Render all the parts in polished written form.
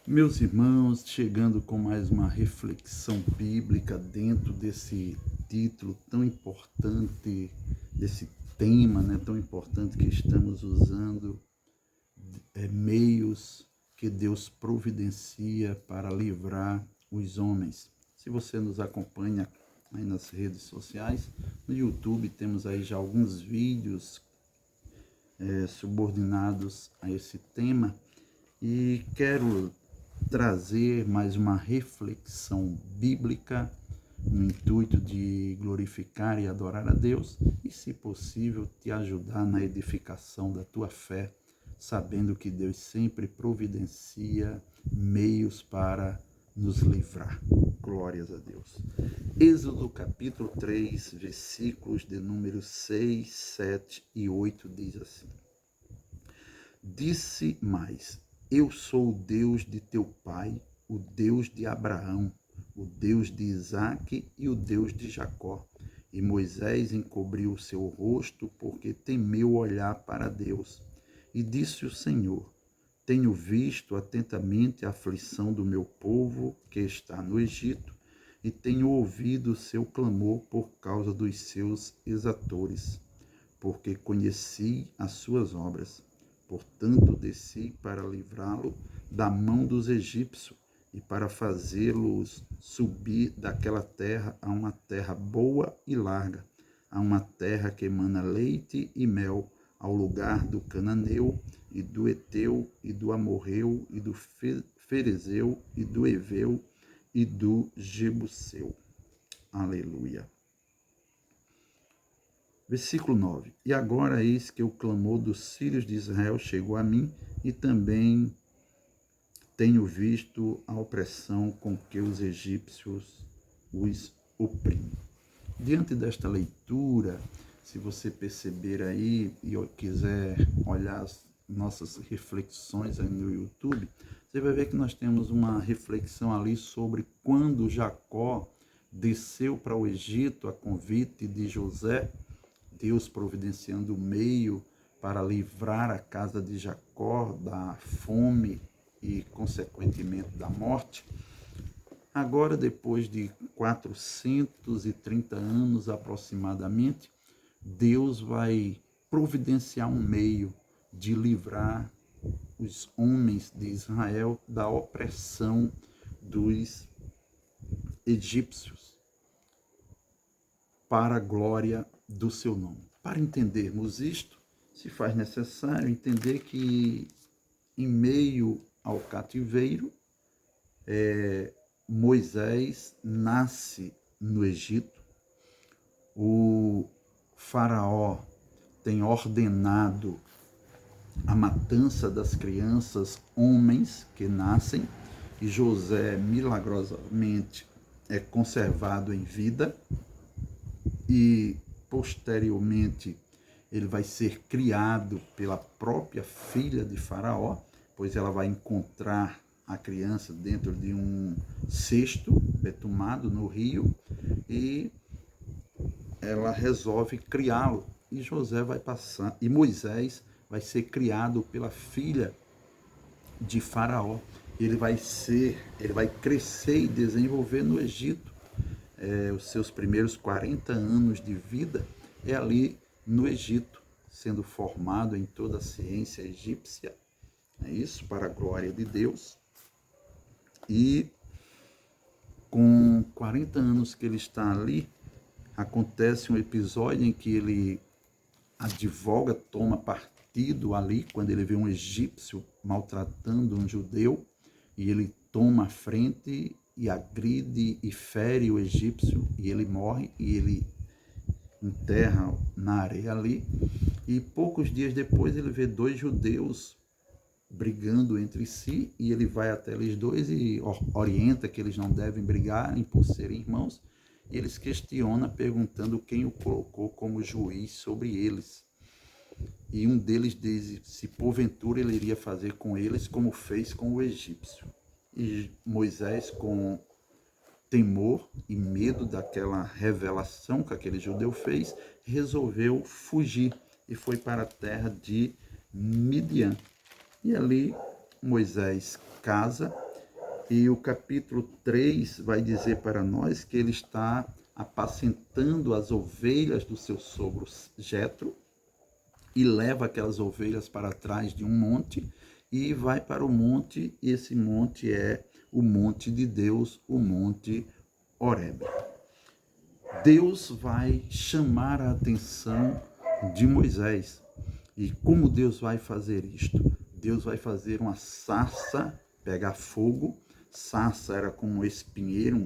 Meus irmãos, chegando com mais uma reflexão bíblica dentro desse título tão importante, desse tema, tão importante que estamos usando, meios que Deus providencia para livrar os homens. Se você nos acompanha aí nas redes sociais, no YouTube temos aí já alguns vídeos subordinados a esse tema e quero trazer mais uma reflexão bíblica no intuito de glorificar e adorar a Deus e, se possível, te ajudar na edificação da tua fé, sabendo que Deus sempre providencia meios para nos livrar. Glórias a Deus. Êxodo capítulo 3, versículos de números 6, 7 e 8 diz assim: Disse mais: Eu sou o Deus de teu pai, o Deus de Abraão, o Deus de Isaque e o Deus de Jacó. E Moisés encobriu o seu rosto, porque temeu olhar para Deus. E disse o Senhor: Tenho visto atentamente a aflição do meu povo que está no Egito, e tenho ouvido o seu clamor por causa dos seus exatores, porque conheci as suas obras. Portanto, desci para livrá-lo da mão dos egípcios e para fazê-los subir daquela terra a uma terra boa e larga, a uma terra que emana leite e mel, ao lugar do cananeu e do eteu e do amorreu e do ferezeu e do eveu e do jebuseu. Aleluia. Versículo 9. E agora eis que o clamor dos filhos de Israel chegou a mim, e também tenho visto a opressão com que os egípcios os oprimem. Diante desta leitura, se você perceber aí e quiser olhar as nossas reflexões aí no YouTube, você vai ver que nós temos uma reflexão ali sobre quando Jacó desceu para o Egito a convite de José, Deus providenciando o meio para livrar a casa de Jacó da fome e, consequentemente, da morte. Agora, depois de 430 anos aproximadamente, Deus vai providenciar um meio de livrar os homens de Israel da opressão dos egípcios, para a glória do seu nome. Para entendermos isto, se faz necessário entender que, em meio ao cativeiro, Moisés nasce no Egito. O faraó tem ordenado a matança das crianças homens que nascem, e José milagrosamente é conservado em vida, e posteriormente ele vai ser criado pela própria filha de Faraó, pois ela vai encontrar a criança dentro de um cesto betumado no rio, e ela resolve criá-lo, e José vai passar, e Moisés vai ser criado pela filha de Faraó. Ele vai crescer e desenvolver no Egito. Os seus primeiros 40 anos de vida é ali no Egito, sendo formado em toda a ciência egípcia, isso para a glória de Deus. E com 40 anos que ele está ali, acontece um episódio em que ele advoga, toma partido ali, quando ele vê um egípcio maltratando um judeu, e ele toma a frente e agride e fere o egípcio, e ele morre, e ele enterra na areia ali. E poucos dias depois ele vê dois judeus brigando entre si, e ele vai até eles dois e orienta que eles não devem brigarem por serem irmãos, e eles questionam perguntando quem o colocou como juiz sobre eles. E um deles diz se porventura ele iria fazer com eles como fez com o egípcio. E Moisés, com temor e medo daquela revelação que aquele judeu fez, resolveu fugir e foi para a terra de Midian. E ali Moisés casa E o capítulo 3 vai dizer para nós que ele está apacentando as ovelhas do seu sogro Jetro e leva aquelas ovelhas para trás de um monte e vai para o monte, e esse monte é o monte de Deus, o monte Horebe. Deus vai chamar a atenção de Moisés. E como Deus vai fazer isto? Deus vai fazer uma sarça pegar fogo. Sarça era como um espinheiro,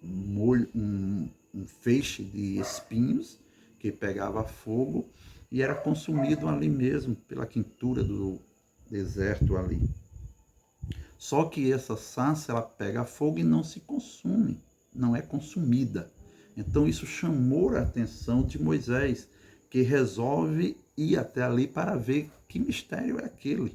um feixe de espinhos que pegava fogo e era consumido ali mesmo, pela quentura do deserto ali. Só que essa sarça, ela pega fogo e não se consome, não é consumida. Então isso chamou a atenção de Moisés, que resolve ir até ali para ver que mistério é aquele.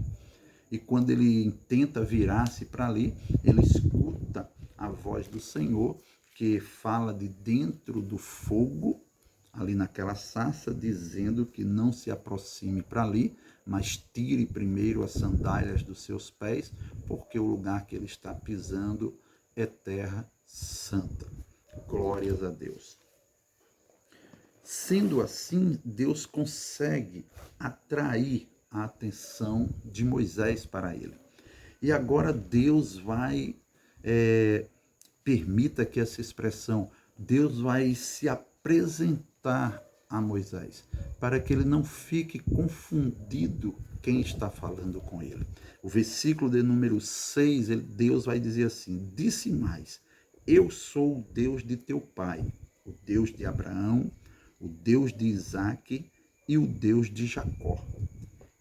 E quando ele tenta virar-se para ali, ele escuta a voz do Senhor, que fala de dentro do fogo, ali naquela sarça, dizendo que não se aproxime para ali, mas tire primeiro as sandálias dos seus pés, porque o lugar que ele está pisando é terra santa. Glórias a Deus. Sendo assim, Deus consegue atrair a atenção de Moisés para ele. E agora Deus vai, permita que essa expressão, Deus vai se apresentar a Moisés, para que ele não fique confundido quem está falando com ele. O versículo de número 6, Deus vai dizer assim: disse mais, eu sou o Deus de teu pai, o Deus de Abraão, o Deus de Isaque e o Deus de Jacó.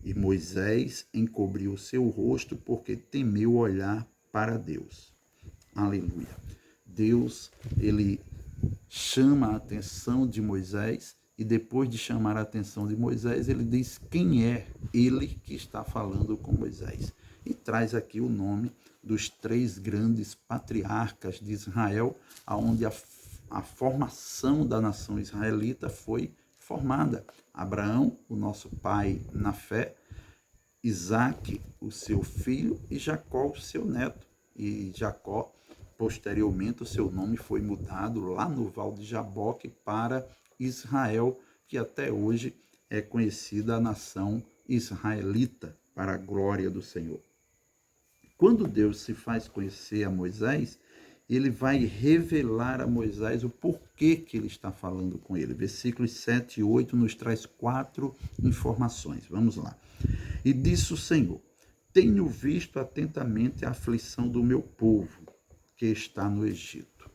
E Moisés encobriu o seu rosto porque temeu olhar para Deus. Aleluia. Deus, ele chama a atenção de Moisés e depois de chamar a atenção de Moisés, ele diz quem é ele que está falando com Moisés. E traz aqui o nome dos 3 grandes patriarcas de Israel, onde a formação da nação israelita foi formada. Abraão, o nosso pai na fé, Isaque, o seu filho, e Jacó, o seu neto. E Jacó, posteriormente, o seu nome foi mudado lá no Val de Jaboque para Israel, que até hoje é conhecida a nação israelita, para a glória do Senhor. Quando Deus se faz conhecer a Moisés, ele vai revelar a Moisés o porquê que ele está falando com ele. Versículos 7 e 8 nos traz 4 informações. Vamos lá. E disse o Senhor: tenho visto atentamente a aflição do meu povo, que está no Egito.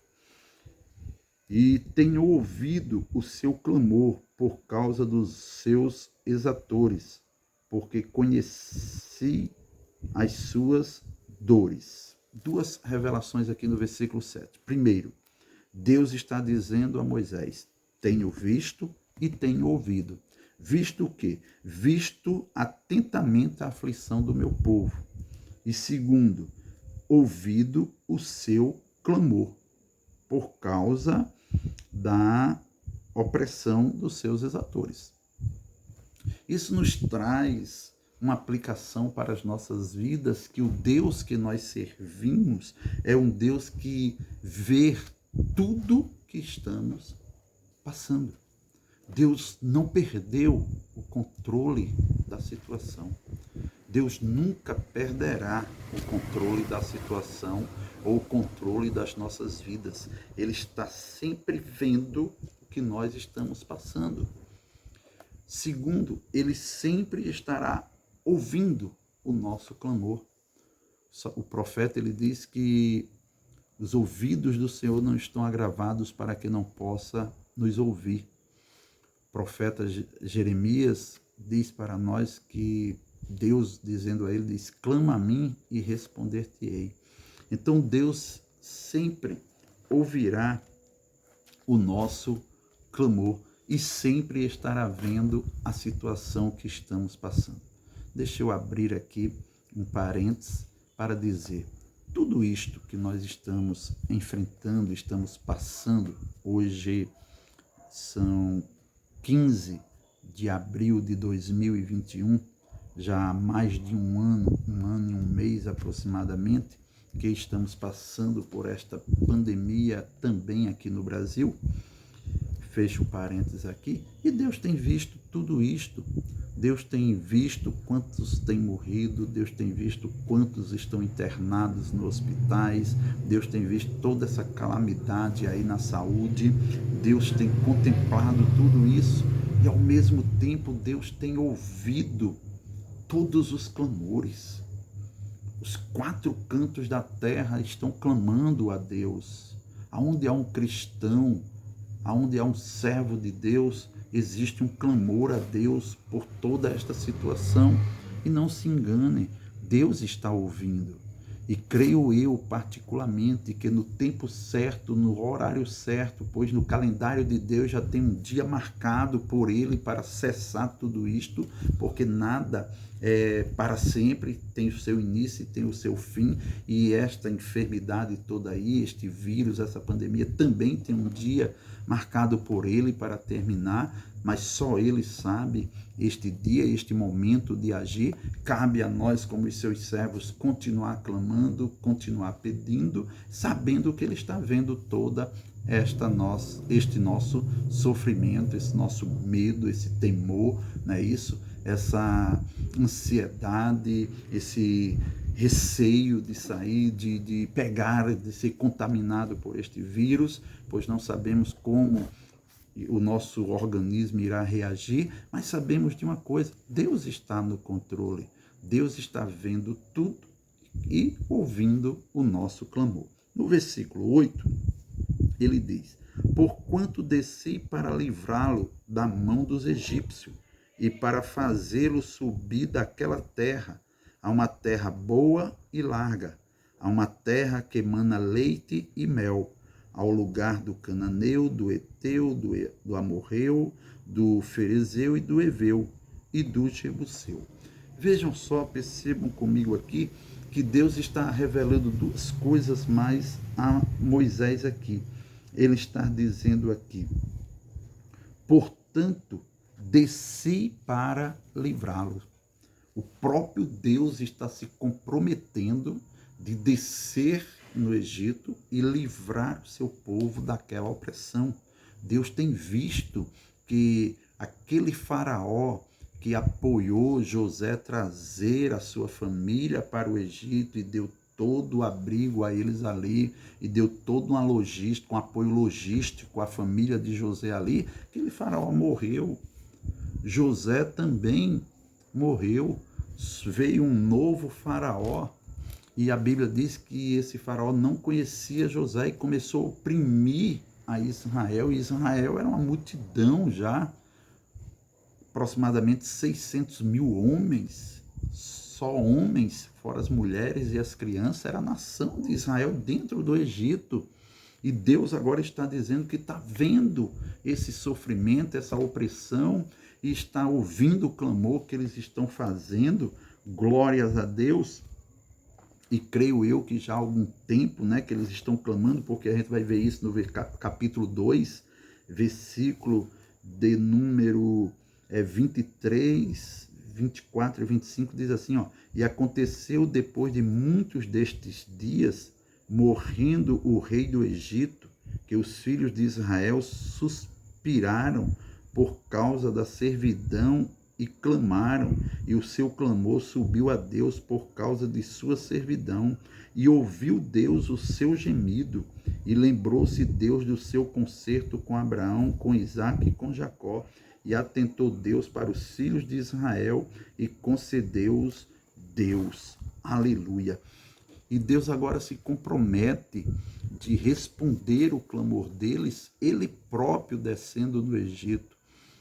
E tenho ouvido o seu clamor por causa dos seus exatores, porque conheci as suas dores. 2 revelações aqui no versículo 7. Primeiro, Deus está dizendo a Moisés: tenho visto e tenho ouvido. Visto o quê? Visto atentamente a aflição do meu povo. E segundo, ouvido o seu clamor por causa da opressão dos seus exatores. Isso nos traz uma aplicação para as nossas vidas, que o Deus que nós servimos é um Deus que vê tudo que estamos passando. Deus não perdeu o controle da situação. Deus nunca perderá o controle da situação ou o controle das nossas vidas. Ele está sempre vendo o que nós estamos passando. Segundo, ele sempre estará ouvindo o nosso clamor. O profeta, ele diz que os ouvidos do Senhor não estão agravados para que não possa nos ouvir. O profeta Jeremias diz para nós que Deus, dizendo a ele, diz: clama a mim e responder-te-ei. Então Deus sempre ouvirá o nosso clamor e sempre estará vendo a situação que estamos passando. Deixa eu abrir aqui um parênteses para dizer: tudo isto que nós estamos enfrentando, estamos passando, hoje são 15 de abril de 2021, já há mais de um ano e um mês aproximadamente, que estamos passando por esta pandemia também aqui no Brasil. Fecho parênteses aqui. E Deus tem visto tudo isto. Deus tem visto quantos têm morrido, Deus tem visto quantos estão internados nos hospitais, Deus tem visto toda essa calamidade aí na saúde, Deus tem contemplado tudo isso e ao mesmo tempo Deus tem ouvido todos os clamores. Os 4 cantos da terra estão clamando a Deus. Aonde há um cristão, aonde há um servo de Deus, existe um clamor a Deus por toda esta situação. E não se engane, Deus está ouvindo. E creio eu particularmente que no tempo certo, no horário certo, pois no calendário de Deus já tem um dia marcado por Ele para cessar tudo isto, porque nada é para sempre, tem o seu início e tem o seu fim, e esta enfermidade toda aí, este vírus, essa pandemia também tem um dia marcado por Ele para terminar, mas só Ele sabe este dia, este momento de agir. Cabe a nós, como os seus servos, continuar clamando, continuar pedindo, sabendo que Ele está vendo toda este nosso sofrimento, esse nosso medo, esse temor, não é isso? Essa ansiedade, esse receio de sair, de pegar, de ser contaminado por este vírus, pois não sabemos como o nosso organismo irá reagir, mas sabemos de uma coisa: Deus está no controle, Deus está vendo tudo e ouvindo o nosso clamor. No versículo 8, ele diz: porquanto desci para livrá-lo da mão dos egípcios e para fazê-lo subir daquela terra, a uma terra boa e larga, a uma terra que emana leite e mel, ao lugar do cananeu, do eteu, do amorreu, do ferezeu e do eveu e do jebuseu. Vejam só, percebam comigo aqui que Deus está revelando 2 coisas mais a Moisés aqui. Ele está dizendo aqui: portanto, desci para livrá-lo. O próprio Deus está se comprometendo de descer no Egito e livrar o seu povo daquela opressão. Deus tem visto que aquele faraó que apoiou José trazer a sua família para o Egito e deu todo o abrigo a eles ali, e deu toda uma logística, um apoio logístico à família de José ali, aquele faraó morreu. José também morreu. Veio um novo faraó, e a Bíblia diz que esse faraó não conhecia José e começou a oprimir a Israel, e Israel era uma multidão já, aproximadamente 600 mil homens, só homens, fora as mulheres e as crianças, era a nação de Israel dentro do Egito. E Deus agora está dizendo que está vendo esse sofrimento, essa opressão, e está ouvindo o clamor que eles estão fazendo. Glórias a Deus. E creio eu que já há algum tempo, né, que eles estão clamando, porque a gente vai ver isso no capítulo 2, versículo de número 23, 24 e 25, diz assim, ó: e aconteceu depois de muitos destes dias, morrendo o rei do Egito, que os filhos de Israel suspiraram por causa da servidão e clamaram, e o seu clamor subiu a Deus por causa de sua servidão, e ouviu Deus o seu gemido, e lembrou-se Deus do seu concerto com Abraão, com Isaque e com Jacó, e atentou Deus para os filhos de Israel, e concedeu-os Deus. Aleluia! E Deus agora se compromete de responder o clamor deles, ele próprio descendo no Egito.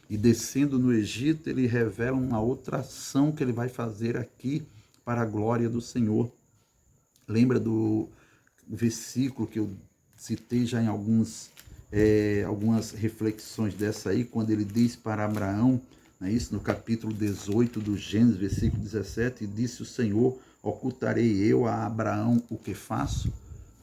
E descendo no Egito, ele revela uma outra ação que ele vai fazer aqui para a glória do Senhor. Lembra do versículo que eu citei já em algumas reflexões dessa aí, quando ele diz para Abraão, não é isso? No capítulo 18 do Gênesis, versículo 17, e disse o Senhor: ocultarei eu a Abraão o que faço?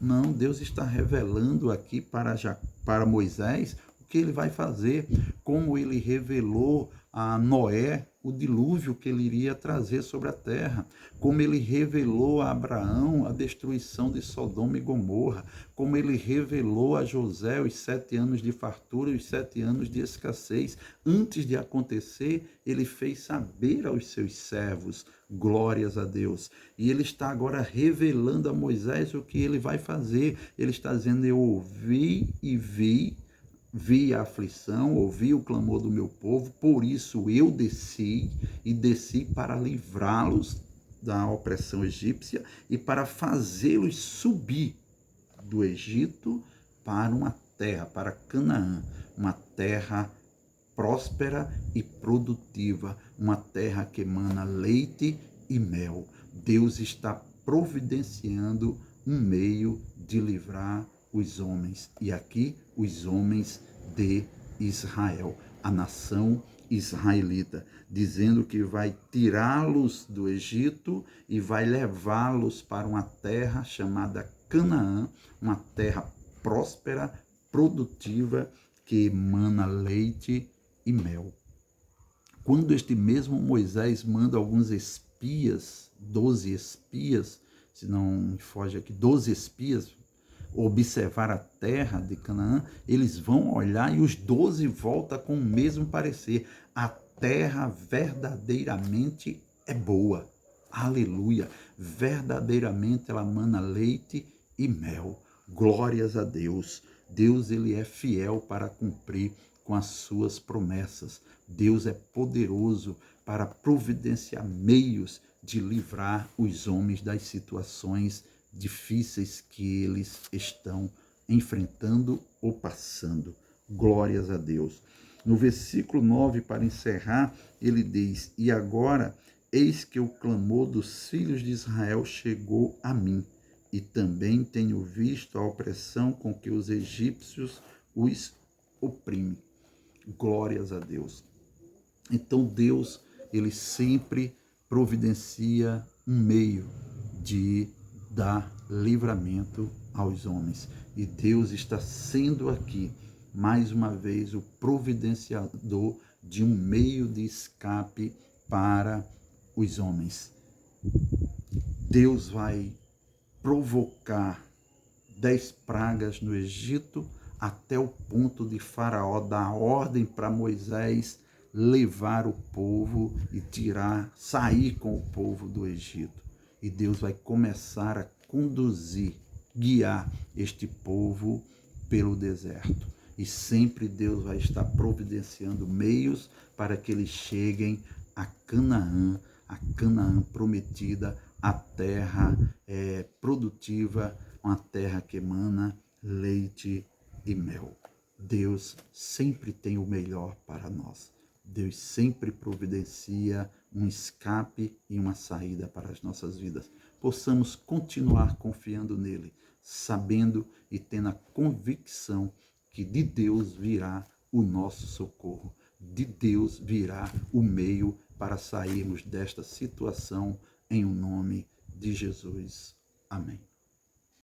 Não, Deus está revelando aqui para Moisés o que ele vai fazer, como ele revelou a Noé o dilúvio que ele iria trazer sobre a terra, como ele revelou a Abraão a destruição de Sodoma e Gomorra, como ele revelou a José os 7 anos de fartura e os 7 anos de escassez. Antes de acontecer, ele fez saber aos seus servos, glórias a Deus. E ele está agora revelando a Moisés o que ele vai fazer. Ele está dizendo: eu ouvi e vi a aflição, ouvi o clamor do meu povo, por isso eu desci para livrá-los da opressão egípcia e para fazê-los subir do Egito para uma terra, para Canaã, uma terra próspera e produtiva, uma terra que emana leite e mel. Deus está providenciando um meio de livrar os homens, e aqui os homens de Israel, a nação israelita, dizendo que vai tirá-los do Egito e vai levá-los para uma terra chamada Canaã, uma terra próspera, produtiva, que emana leite e mel. Quando este mesmo Moisés manda alguns espias, 12 espias, se não me foge aqui, 12 espias, observar a terra de Canaã, eles vão olhar e os 12 voltam com o mesmo parecer: a terra verdadeiramente é boa, aleluia, verdadeiramente ela mana leite e mel, glórias a Deus. Deus, ele é fiel para cumprir com as suas promessas. Deus é poderoso para providenciar meios de livrar os homens das situações difíceis que eles estão enfrentando ou passando. Glórias a Deus. No versículo 9, para encerrar, ele diz: e agora, eis que o clamor dos filhos de Israel chegou a mim, e também tenho visto a opressão com que os egípcios os oprimem. Glórias a Deus. Então Deus, ele sempre providencia um meio de dar livramento aos homens. E Deus está sendo aqui, mais uma vez, o providenciador de um meio de escape para os homens. Deus vai provocar 10 pragas no Egito, até o ponto de Faraó dar ordem para Moisés levar o povo e sair com o povo do Egito. E Deus vai começar a conduzir, guiar este povo pelo deserto. E sempre Deus vai estar providenciando meios para que eles cheguem a Canaã prometida, a terra produtiva, uma terra que emana leite e mel. Deus sempre tem o melhor para nós. Deus sempre providencia um escape e uma saída para as nossas vidas. Possamos continuar confiando nele, sabendo e tendo a convicção que de Deus virá o nosso socorro. De Deus virá o meio para sairmos desta situação, em o nome de Jesus. Amém.